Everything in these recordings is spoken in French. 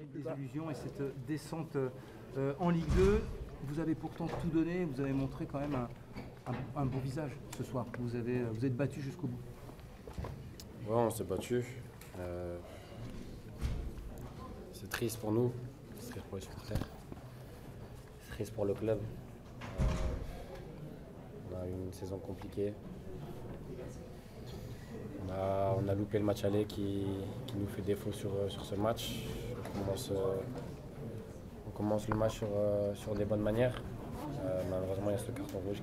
Des illusions et cette descente en Ligue 2, vous avez pourtant tout donné, vous avez montré quand même un beau visage ce soir. Vous êtes battu jusqu'au bout. Ouais, on s'est battu. C'est triste pour nous, c'est triste pour les supporters, c'est triste pour le club. On a eu une saison compliquée. On a loupé le match aller qui nous fait défaut sur ce match. On commence le match sur des bonnes manières. Malheureusement, il y a ce carton rouge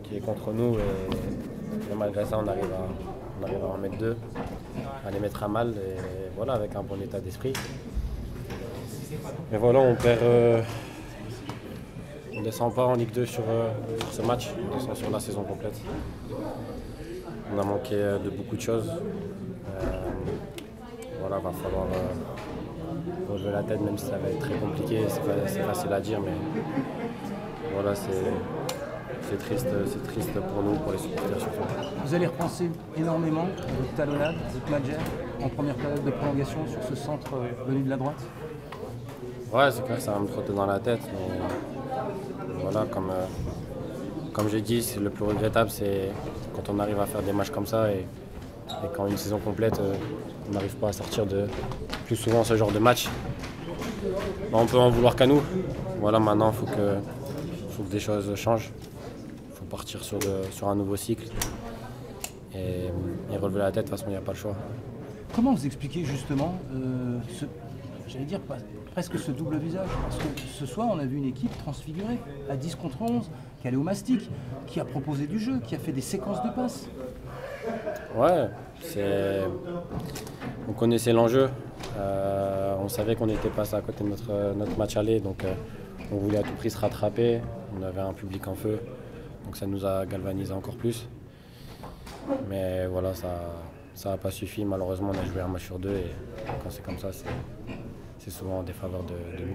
qui est contre nous. Et malgré ça, on arrive à en mettre deux, à les mettre à mal. Et voilà, avec un bon état d'esprit. Mais voilà, on perd. On ne descend pas en Ligue 2 sur ce match, on descend sur la saison complète. On a manqué de beaucoup de choses. Voilà, va falloir relever la tête, même si ça va être très compliqué. C'est facile à dire, mais voilà, c'est triste pour nous, pour les supporters surtout. Vous allez repenser énormément votre talonnade, votre Madjer, en première période de prolongation sur ce centre venu de la droite. Ouais, c'est clair que ça va me trotter dans la tête. Mais voilà, comme j'ai dit, le plus regrettable, c'est quand on arrive à faire des matchs comme ça et quand une saison complète, on n'arrive pas à sortir plus souvent ce genre de match. On peut en vouloir qu'à nous. Voilà, maintenant, il faut que des choses changent. Il faut partir sur un nouveau cycle et relever la tête. De toute façon, il n'y a pas le choix. Comment vous expliquez justement presque ce double visage? Parce que ce soir, on a vu une équipe transfigurée, à 10 contre 11, qui allait au mastic, qui a proposé du jeu, qui a fait des séquences de passes. Ouais, on connaissait l'enjeu. On savait qu'on était passé à côté de notre match aller, donc on voulait à tout prix se rattraper. On avait un public en feu, donc ça nous a galvanisé encore plus. Mais voilà, ça n'a pas suffi. Malheureusement, on a joué un match sur deux et quand c'est comme ça, c'est souvent en défaveur de nous.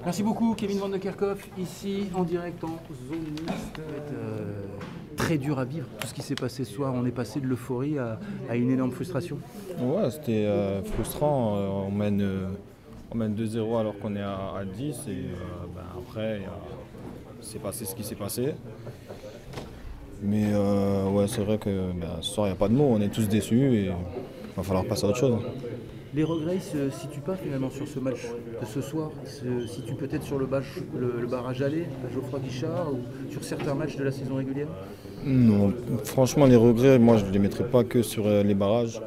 Merci beaucoup Kevin Van de Kerkhoff, ici en direct en zone mixte. Très dur à vivre tout ce qui s'est passé ce soir. On est passé de l'euphorie à une énorme frustration. Ouais, c'était frustrant. On mène 2-0 alors qu'on est à 10 et après c'est passé ce qui s'est passé. Mais ouais, c'est vrai que ce soir il n'y a pas de mots, on est tous déçus et il va falloir passer à autre chose. Les regrets ne se situent pas finalement sur ce match de ce soir, ils se situent peut-être sur le barrage aller à Geoffroy Guichard ou sur certains matchs de la saison régulière? Non, franchement les regrets, moi je ne les mettrai pas que sur les barrages.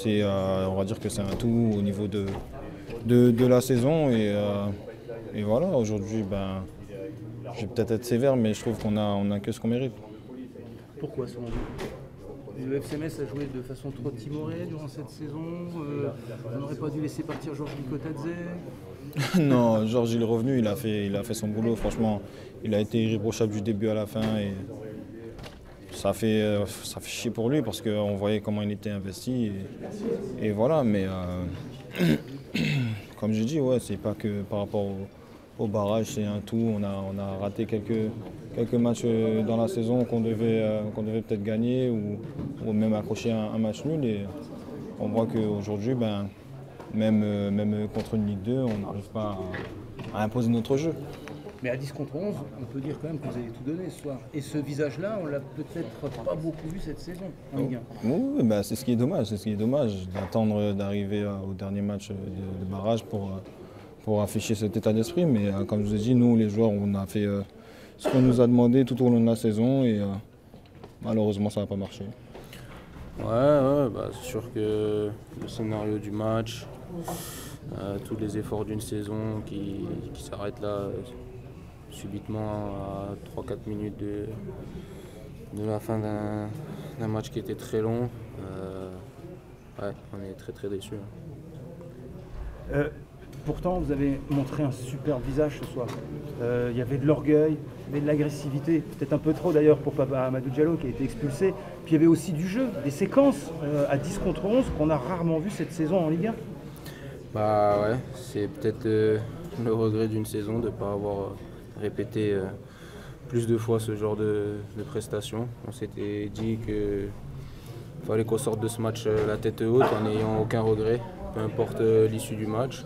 On va dire que c'est un tout au niveau de la saison et voilà, aujourd'hui je vais peut-être être sévère mais je trouve qu'on a que ce qu'on mérite. Pourquoi selon vous? Le FC Metz a joué de façon trop timorée durant cette saison. On n'aurait pas dû laisser partir Georges Nicotadze? Non, Georges il est revenu, il a fait son boulot. Franchement, il a été irréprochable du début à la fin et ça fait chier pour lui parce qu'on voyait comment il était investi et voilà. Mais comme j'ai dit, ouais, c'est pas que par rapport au barrage, c'est un tout. On a raté quelques matchs dans la saison qu'on devait peut-être gagner ou même accrocher un match nul. Et on voit qu'aujourd'hui, même contre une Ligue 2, on n'arrive pas à imposer notre jeu. Mais à 10 contre 11, on peut dire quand même que vous avez tout donné ce soir. Et ce visage-là, on l'a peut-être pas beaucoup vu cette saison en Ligue 1. Oui, c'est ce qui est dommage. C'est ce qui est dommage d'attendre d'arriver au dernier match de barrage pour afficher cet état d'esprit. Mais comme je vous ai dit, nous, les joueurs, on a fait ce qu'on nous a demandé tout au long de la saison et malheureusement, ça n'a pas marché. Ouais, c'est sûr que le scénario du match, tous les efforts d'une saison qui s'arrêtent là subitement à 3-4 minutes de la fin d'un match qui était très long, ouais, on est très très déçus. Pourtant, vous avez montré un super visage ce soir. Il y avait de l'orgueil, il y avait de l'agressivité, peut-être un peu trop d'ailleurs pour Papa Amadou Diallo qui a été expulsé. Puis il y avait aussi du jeu, des séquences à 10 contre 11 qu'on a rarement vu cette saison en Ligue 1. Bah ouais, c'est peut-être le regret d'une saison de ne pas avoir répété plus de fois ce genre de prestations. On s'était dit qu'il fallait qu'on sorte de ce match la tête haute en n'ayant aucun regret. peu importe l'issue du match.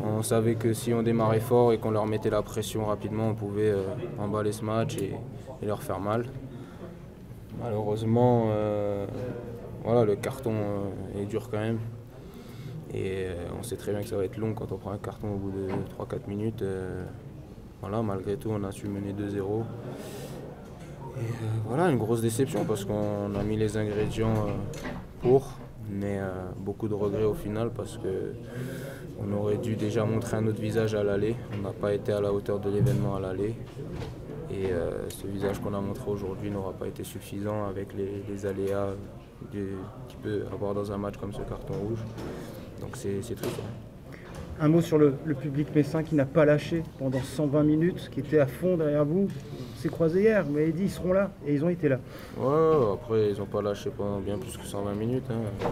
On savait que si on démarrait fort et qu'on leur mettait la pression rapidement, on pouvait emballer ce match et leur faire mal. Malheureusement, voilà, le carton est dur quand même. Et on sait très bien que ça va être long quand on prend un carton au bout de 3-4 minutes. Voilà, malgré tout, on a su mener 2-0. Et voilà, une grosse déception parce qu'on a mis les ingrédients pour, mais beaucoup de regrets au final parce qu'on aurait dû déjà montrer un autre visage à l'aller. On n'a pas été à la hauteur de l'événement à l'aller. Et ce visage qu'on a montré aujourd'hui n'aura pas été suffisant avec les aléas qu'il peut avoir dans un match comme ce carton rouge. Donc c'est triste. Un mot sur le public messin qui n'a pas lâché pendant 120 minutes, qui était à fond derrière vous. On s'est croisés hier, vous m'avez dit ils seront là, et ils ont été là. Ouais, après ils n'ont pas lâché pendant bien plus que 120 minutes.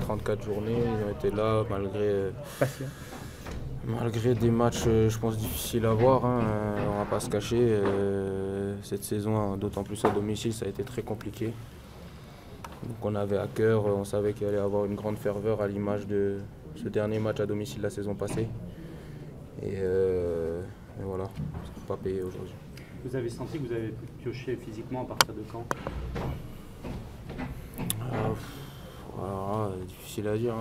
34 journées, ils ont été là malgré des matchs, je pense, difficiles à voir. On va pas se cacher. Cette saison, d'autant plus à domicile, ça a été très compliqué. Donc on avait à cœur, on savait qu'il allait y avoir une grande ferveur à l'image de ce dernier match à domicile la saison passée. Et voilà, ça n'a pas payé aujourd'hui. Vous avez senti que vous avez pu piocher physiquement à partir de quand? Voilà, difficile à dire.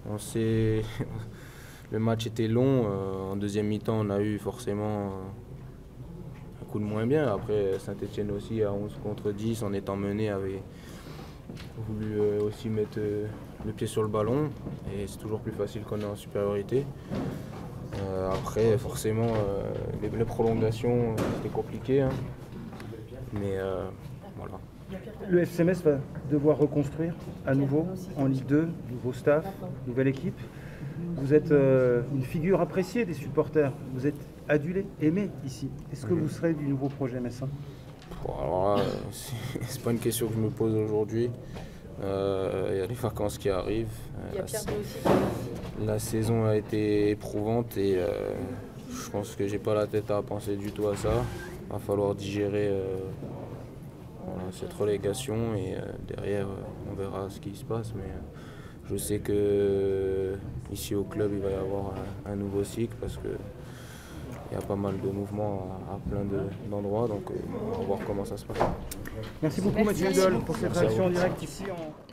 On sait, le match était long. En deuxième mi-temps, on a eu forcément un coup de moins bien. Après, Saint-Etienne aussi, à 11 contre 10, en étant mené, avait voulu aussi mettre le pied sur le ballon. Et c'est toujours plus facile quand on est en supériorité. Après, forcément, les prolongations, c'était compliqué. Mais voilà. Le FC Metz va devoir reconstruire à nouveau en Ligue 2, nouveau staff, nouvelle équipe. Vous êtes une figure appréciée des supporters, vous êtes adulé, aimé ici. Est-ce que vous serez du nouveau projet messin? Bon, alors là, c'est pas une question que je me pose aujourd'hui. Il y a les vacances qui arrivent. La saison a été éprouvante et je pense que j'ai pas la tête à penser du tout à ça. Il va falloir digérer cette relégation et derrière on verra ce qui se passe. Mais je sais que ici au club il va y avoir un nouveau cycle parce que il y a pas mal de mouvements à plein d'endroits, donc on va voir comment ça se passe. Merci beaucoup Mathieu Hudol pour cette réaction en direct ici en...